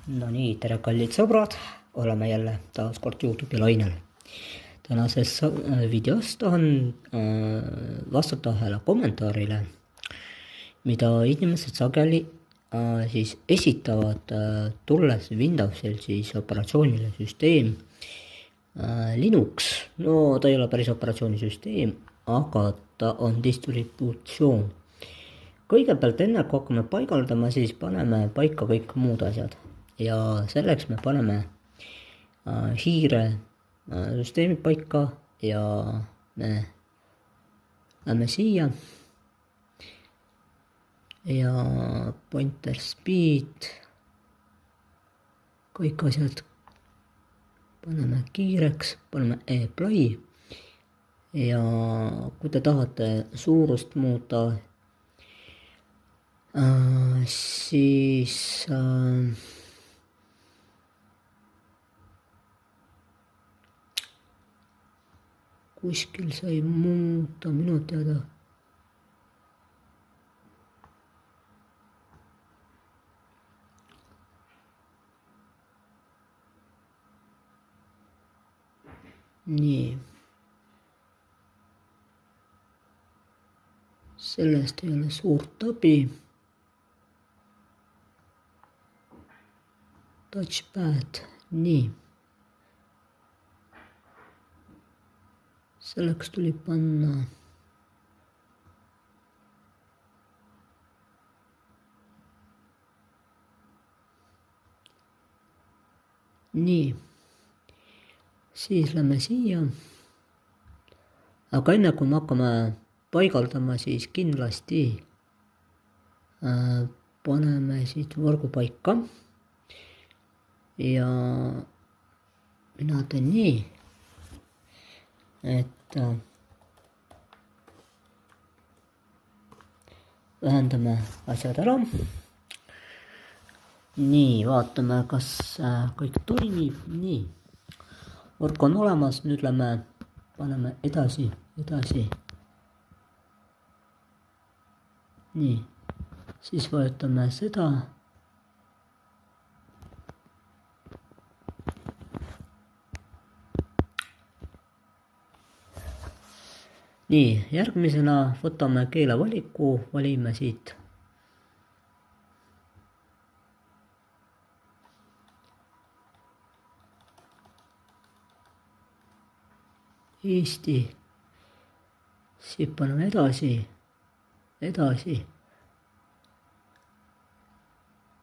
No nii, tere kallid sõbrad, oleme jälle taas kord YouTube'i lainel. Tänases videos tahan vastata ühele kommentaarile, mida inimesed sageli siis esitavad tulles Windowsil siis operatsioonile süsteem Linux. No ta ei ole päris operatsioonisüsteem, aga ta on distributsioon. Kõigepealt enne kui hakkame paigaldama, siis paneme paika kõik muud asjad. Ja selleks me paneme hiire süsteemi paika ja me lähme siia ja pointer speed, kõik asjad paneme kiireks, paneme apply ja kui te tahate suurust muuta, siis kuskil sai muuta minu teada. Nii. Sellest ei ole suurt abi. Touchpad, nii. Selleks tuli panna nii, siis lähme siia, aga enne kui me hakkame paigaldama, siis kindlasti paneme siit võrgu paika ja mina teen nii, et ühendame asjad ära. Nii, vaatame, kas kõik toimib. Nii, võrk on olemas, nüüd lähme, paneme edasi. Nii, siis vajutame seda. Nii, järgmisena võtame keelevaliku, valime siit Eesti, siit paneme edasi,